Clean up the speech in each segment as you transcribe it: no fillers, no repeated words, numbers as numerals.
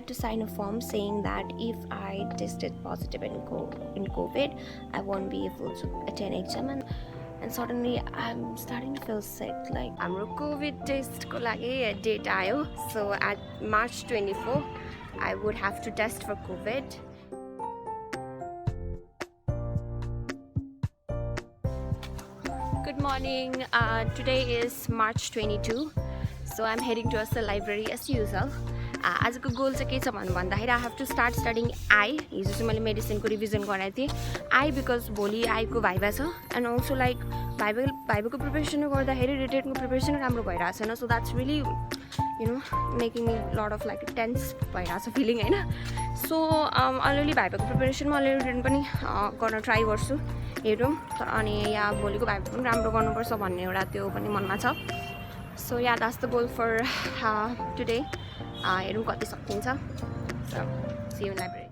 had to sign a form saying that if I tested positive in COVID, I won't be able to attend exam. And suddenly I'm starting to feel sick. Like हाम्रो COVID test को लागि date आयो. So at March 24, I would have to test for COVID. Good morning. Today is March 22. So I'm heading towards the library as usual. आजको गोल चाहिँ के छ भन्दाखेरि I have to start studying I. हिजो चाहिँ मैले मेडिसिनको रिभिजन गराएको थिएँ. I because भोलि आईको भाइभा छ and also like भाइभाको प्रिपरेसन गर्दाखेरि रिटेडको प्रिपरेसन राम्रो भइरहेको छैन. So that's really making me lot of like tense भइरहेको छ फिलिङ हैन. So अलिअलि भाइभाको प्रिपरेसनमा अलिअलि रिटन पनि गर्न ट्राई गर्छु. हेरौँ अनि यहाँ भोलिको भाइभा पनि राम्रो गर्नुपर्छ भन्ने एउटा त्यो पनि मनमा छ. So yeah, that's the goal for today. हेरौँ कति सकिन्छ. So see you in library.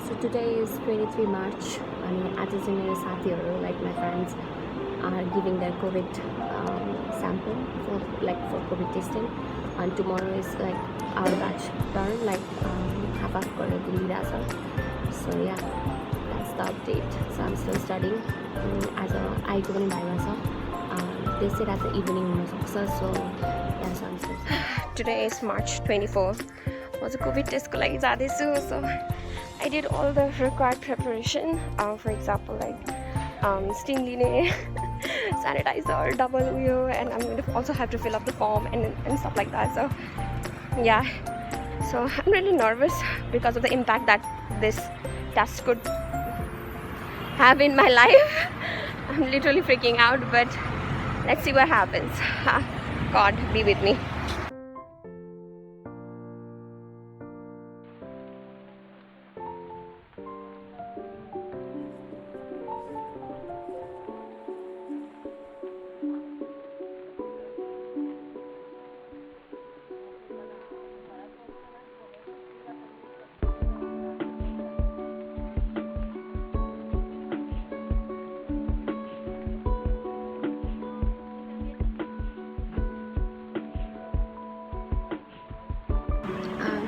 So today is 23 March and आज चाहिँ मेरो साथीहरू like my friends are giving their COVID sample for COVID testing, and tomorrow is like our batch turn, like half गरेर दिइरहेछ. So yeah, that's the update. So I'm still studying. आज आईको पनि viva छ. They said at the evening हुन सक्छ. So yeah, so I'm still. Today is March 24. म चाहिँ COVID टेस्टको लागि जाँदैछु. So I did all the required preparation. For example, like steam line, sanitizer, double uyo, and I'm going to also have to fill up the form and stuff like that. So yeah, so I'm really nervous because of the impact that this test could have in my life. I'm literally freaking out, but let's see what happens. God be with me.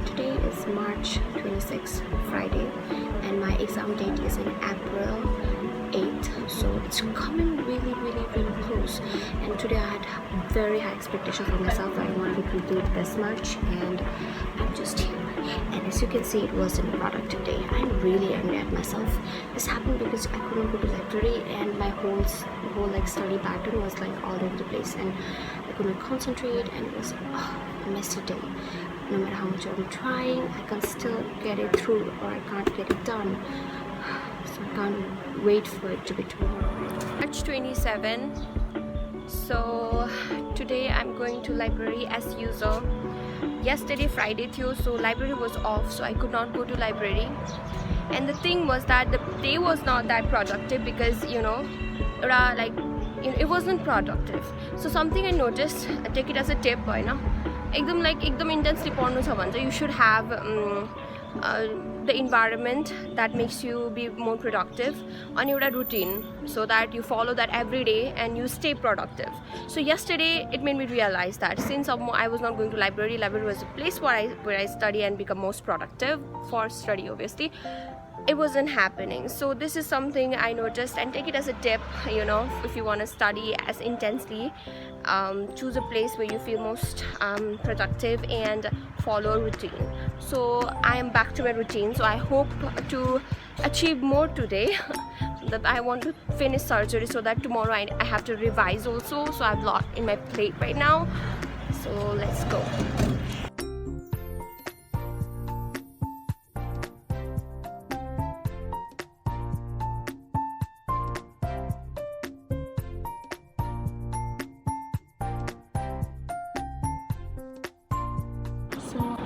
Today is March 26th, Friday, and my exam date is in April 8th, so it's coming really close. And today I had very high expectations for myself. I wanted to complete this much, and I'm just here. And as you can see, it wasn't a productive day. I'm really angry at myself. This happened because I couldn't go to the library, and my whole like study pattern was like all over the place, and I couldn't concentrate, and it was a messy day. No matter how much I'm trying, I can still get it through, or I can't get it done. So I can't wait for it to be tomorrow. March 27. So today I'm going to library as usual. Yesterday Friday too, so library was off, so I could not go to library. And the thing was that the day was not that productive because it wasn't productive. So something I noticed, I take it as a tip, एकदम intensely पढ्नु छ भने you should have the environment that makes you be more productive on your routine, so that you follow that every day and you stay productive. So yesterday it made me realize that since I was not going to library was a place where I study and become most productive for study, obviously it wasn't happening. So this is something I noticed, and take it as a tip, if you want to study as intensely, choose a place where you feel most productive and follow a routine. So I am back to my routine, so I hope to achieve more today. That I want to finish surgery so that tomorrow I have to revise also, so I have a lot in my plate right now. So let's go.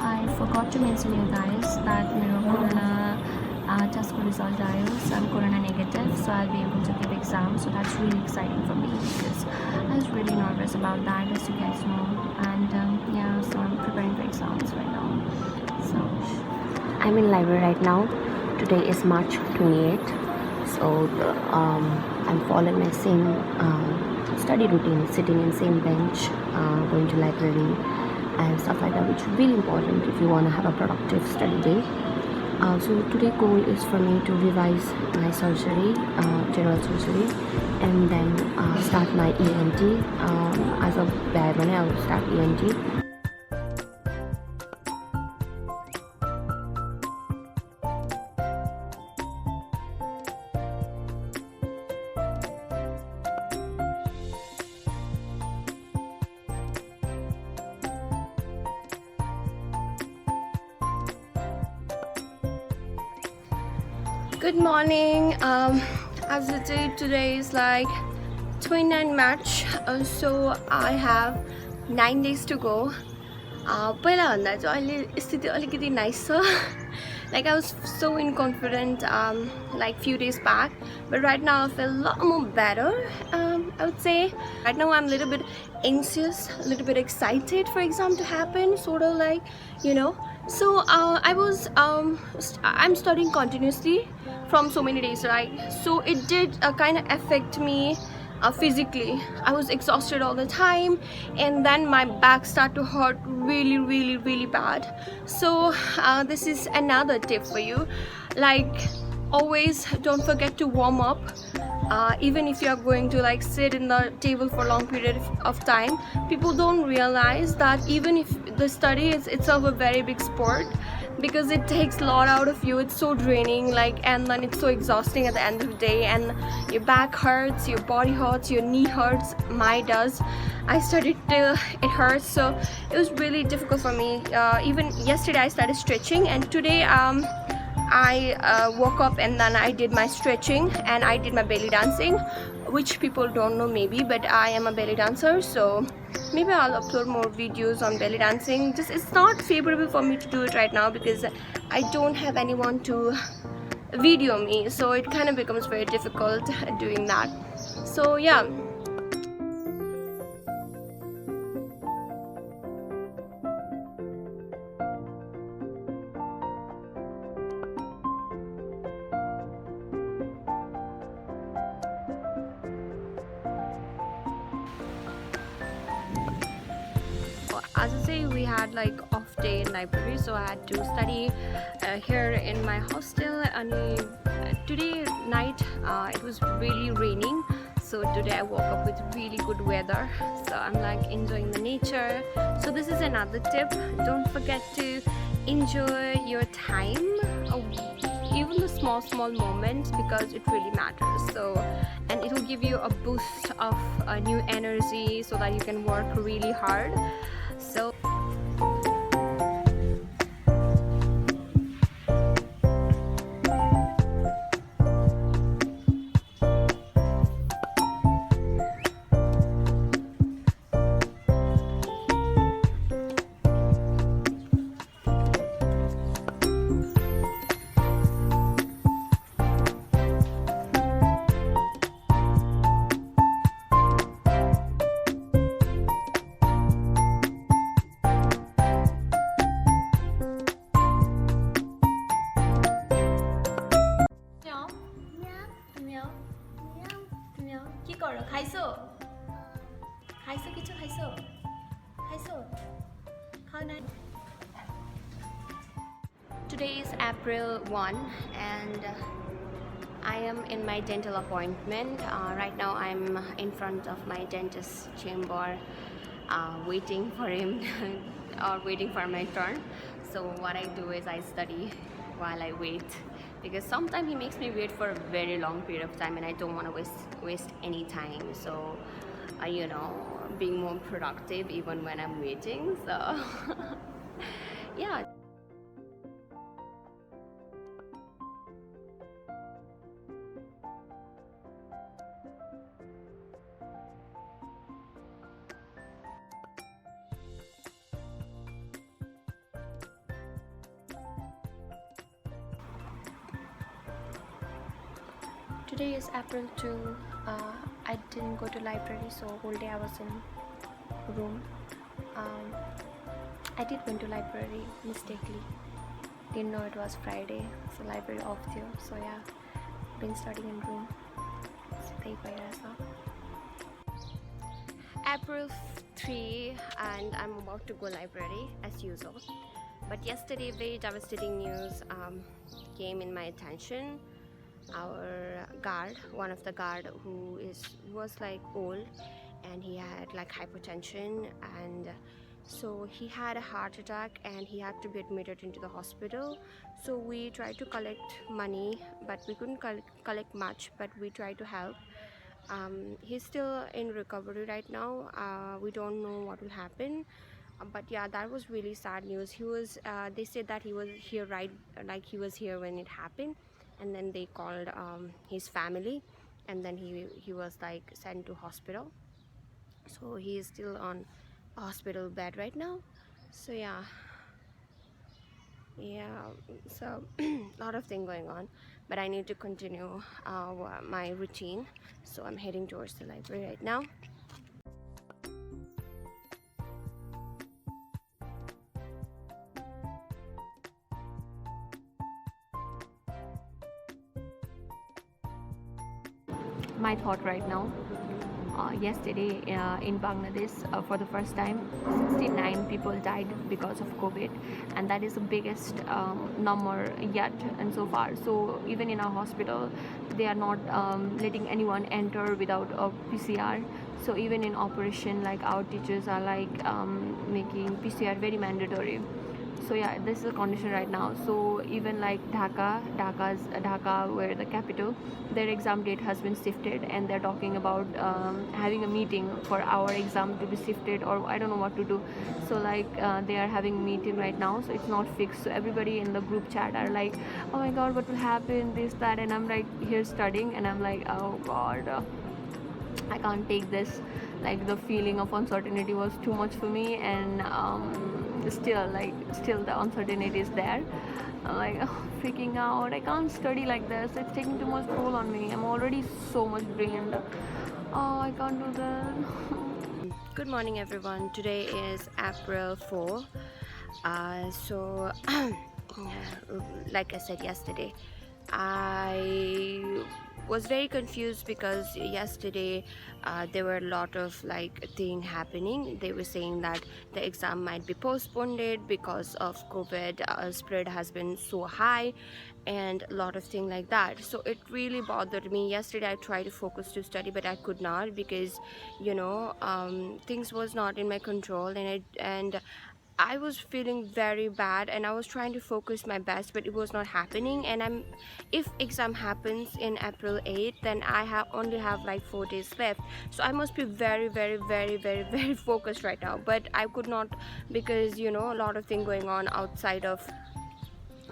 I forgot to mention you guys that my corona test result diaries, so I'm corona negative, so I'll be able to give exam. So that's really exciting for me because I was really nervous about that, as you guys know. And yeah, so I'm preparing for exams right now. So I'm in library right now. Today is March 28th. So I'm following my same study routine, sitting in same bench, going to library and stuff like that, which is really important if you want to have a productive study day. So today's goal is for me to revise my surgery, general surgery, and then start my ENT. As of Monday, I will start ENT. Good morning. As I said, today is like 29 March, so I have 9 days to go. पहिला भन्दा चाहिँ अहिले स्थिति अलिकति nice छ. Like I was so inconfident like few days back, but right now I feel a lot more better. I would say right now I'm a little bit anxious, a little bit excited for exam to happen, sort of like, you know. So I'm studying continuously from so many days, right? So it did kind of affect me physically. I was exhausted all the time, and then my back started to hurt really bad. So this is another tip for you, like always don't forget to warm up. Even if you are going to like sit in the table for a long period of time, people don't realize that even if the study is itself a very big sport, because it takes a lot out of you. It's so draining, like, and then it's so exhausting at the end of the day, and your back hurts, your body hurts, your knee hurts. Mine does. I studied till it hurts, so it was really difficult for me. Even yesterday I started stretching, and today I woke up and then I did my stretching and I did my belly dancing, which people don't know maybe, but I am a belly dancer, so maybe I'll upload more videos on belly dancing. Just it's not favorable for me to do it right now because I don't have anyone to video me, so it kind of becomes very difficult doing that. So yeah. As I say, we had like off day in library, so I had to study here in my hostel. And today night it was really raining, so today I woke up with really good weather, so I'm like enjoying the nature. So this is another tip: don't forget to enjoy your time, even the small moments, because it really matters. So, and it will give you a boost of new energy so that you can work really hard. So today is April 1 and I am in my dental appointment. Right now I'm in front of my dentist chamber waiting for him or waiting for my turn. So what I do is I study while I wait, because sometimes he makes me wait for a very long period of time and I don't want to waste any time. So you know, being more productive even when I'm waiting. So yeah. Today is April 2. I didn't go to library, so whole day I was in room. I did went to library mistakenly. Didn't know it was Friday, so library off थियो. So yeah, been studying in room. So त्यही भइरहेछ. April 3 and I'm about to go library as usual. But yesterday, very devastating news came in my attention. Our guard, one of the guard who was like old, and he had like hypertension, and so he had a heart attack and he had to be admitted into the hospital. So we tried to collect money, but we couldn't collect much, but we tried to help. He's still in recovery right now. We don't know what will happen, but yeah, that was really sad news. He was they said that he was here, right, like he was here when it happened, and then they called his family, and then he was like sent to hospital. So he is still on a hospital bed right now. So yeah, so a lot of things going on, but I need to continue my routine, so I'm heading towards the library right now. My thought right now, yesterday in Bangladesh, for the first time 69 people died because of COVID, and that is the biggest number yet and so far. So even in our hospital, they are not letting anyone enter without a PCR. So even in operation, like our teachers are like making PCR very mandatory. So yeah, this is the condition right now. So even like Dhaka, where the capital, their exam date has been shifted, and they're talking about having a meeting for our exam to be shifted, or I don't know what to do. So like they are having a meeting right now, so it's not fixed. So everybody in the group chat are like, oh my god, what will happen, this, that, and I'm like here studying, and I'm like, oh god, I can't take this. Like the feeling of uncertainty was too much for me, and still the uncertainty is there. I'm like, oh, freaking out. I can't study like this. It's taking too much toll on me. I'm already so much drained. Oh, I can't do that. Good morning, everyone. Today is April 4. So like I said yesterday, I was very confused because yesterday there were a lot of like thing happening. They were saying that the exam might be postponed because of COVID spread has been so high, and a lot of things like that. So it really bothered me. Yesterday I tried to focus to study, but I could not, because things was not in my control, and I was feeling very bad, and I was trying to focus my best, but it was not happening. And if exam happens in April 8th, then I only have like 4 days left, so I must be very, very, very, very, very focused right now. But I could not, because a lot of things going on outside of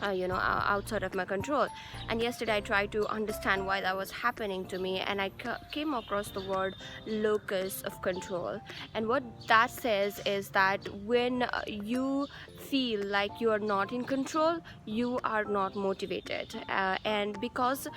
outside of my control. And yesterday I tried to understand why that was happening to me, and I came across the word locus of control. And what that says is that when you feel like you are not in control, you are not motivated. And because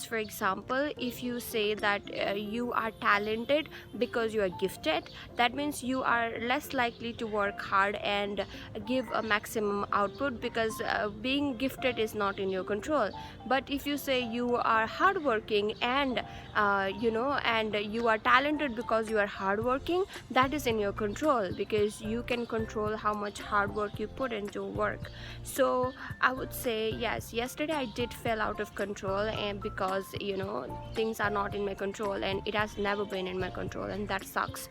for example, if you say that you are talented because you are gifted, that means you are less likely to work hard and give a maximum output, because being gifted is not in your control. But if you say you are hardworking and and you are talented because you are hardworking, that is in your control, because you can control how much hard work you put into work. So I would say yes, yesterday I did fell out of control, and because things are not in my control, and it has never been in my control, and that sucks.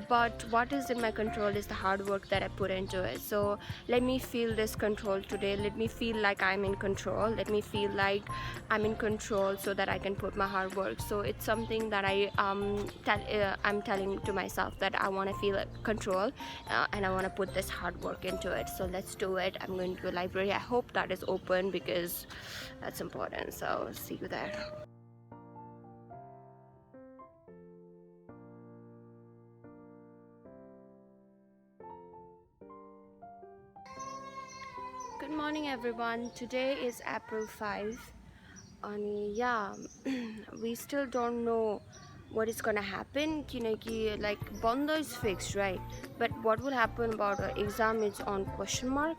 But what is in my control is the hard work that I put into it. So let me feel this control today. Let me feel like I'm in control. Let me feel like I'm in control, so that I can put my hard work. So it's something that I'm telling to myself, that I want to feel control, and I want to put this hard work into it. So let's do it. I'm going to the library. I hope that is open, because that's important. So see you there. Good morning, everyone. Today is April 5, and yeah, we still don't know what is gonna happen. Like banda is fixed, right? But what will happen about our exam is on question mark.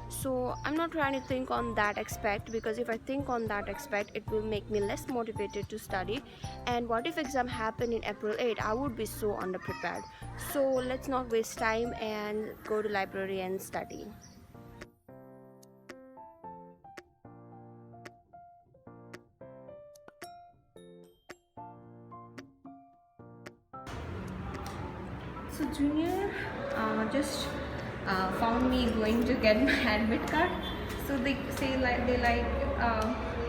So I'm not trying to think on that aspect, because if I think on that aspect, it will make me less motivated to study. And what if exam happen in April 8? I would be so underprepared. So let's not waste time and go to library and study. So junior just found me going to get my admit card. So they say like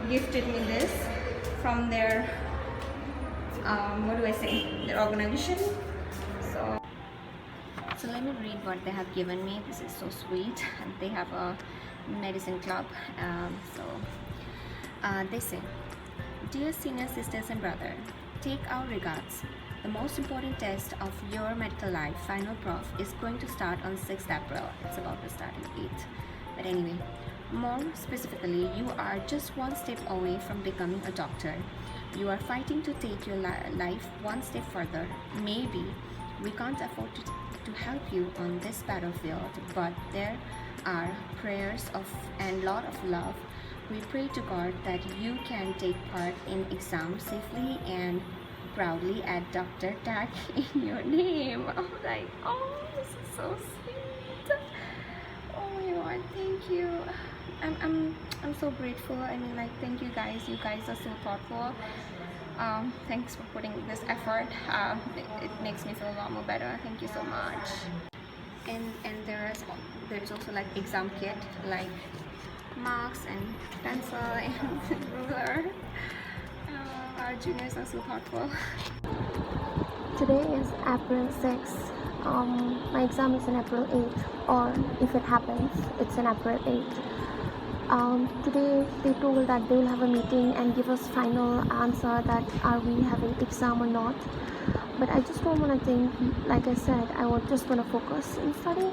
gifted me this from their what do I say, their organization. So let me read what they have given me. This is so sweet. They have a medicine club. They say, dear senior sisters and brother, take our regards. The most important test of your medical life, final prof, is going to start on 6th April. It's about to start on 8th. But anyway, more specifically, you are just one step away from becoming a doctor. You are fighting to take your life one step further. Maybe we can't afford to help you on this battlefield, but there are prayers and lot of love. We pray to God that you can take part in exams safely and proudly add doctor tag in your name. I'm like, oh, this is so sweet. Oh my god, thank you. I'm so grateful. I mean, like, thank you guys. You guys are so thoughtful. Thanks for putting this effort. It makes me feel a lot more better. Thank you so much. And there's also like exam kit, like marks and pencil and ruler. Our juniors are so thoughtful. Today is April 6th. My exam is on April 8th, or if it happens, it's on April 8th. Today they told that they will have a meeting and give us final answer that are we having exam or not. But I just don't want to think, like I said, I just want to focus in study.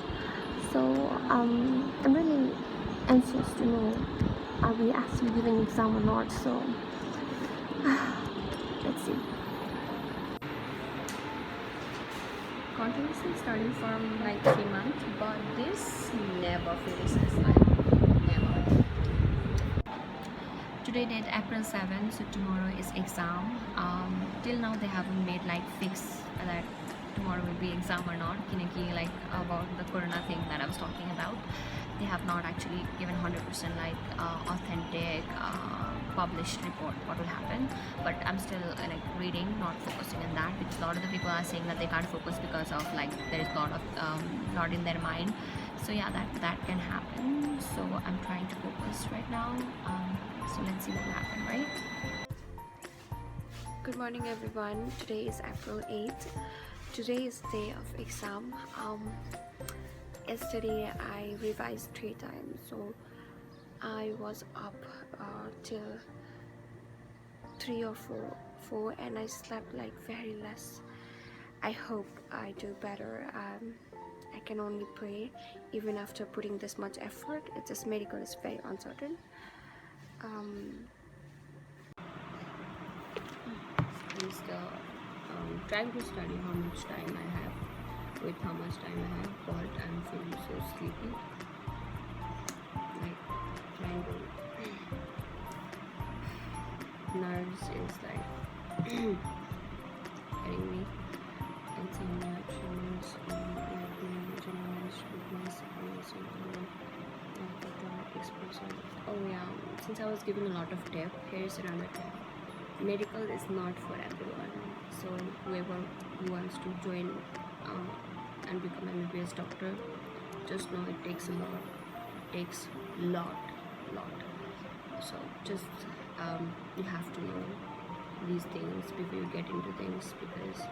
So I'm really anxious to know, are we actually giving exam or not. So let's see. Continuously studying from like 3 months, but this never finishes, like never. Today date April 7, so tomorrow is exam. Till now they haven't made like fix that tomorrow will be exam or not. Like about the corona thing that I was talking about, they have not actually given 100% like authentic published report what will happen. But I'm still like reading, not focusing on that, because a lot of the people are saying that they can't focus because of like there's a lot of lot in their mind. So yeah, that can happen. So I'm trying to focus right now. So let's see what will happen, right? Good morning everyone. Today is April 8th. Today is the day of exam. Yesterday I revised 3 times, so I was up till 3 or 4, and I slept like very less. I hope I do better. I can only pray. Even after putting this much effort, it's just medical is very uncertain. I'm still trying to study how much time I have with how much time I have, but I'm feeling so sleepy, like trying to nerves is like getting me, and some reactions oh yeah, since I was given a lot of tip, here's another tip. Medical is not for everyone, so whoever wants to join and become an MBBS doctor, just know it takes a lot. So just you have to know these things before you get into things, because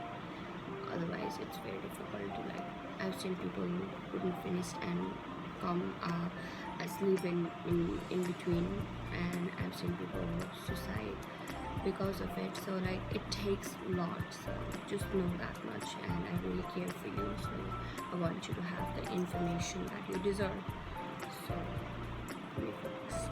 otherwise it's very difficult to like. I've seen people who couldn't finish and come as live in between, and I've seen people suicide because of it. So like it takes a lot, so just know that much, and I really care for you, so I want you to have the information that you deserve. So let me focus.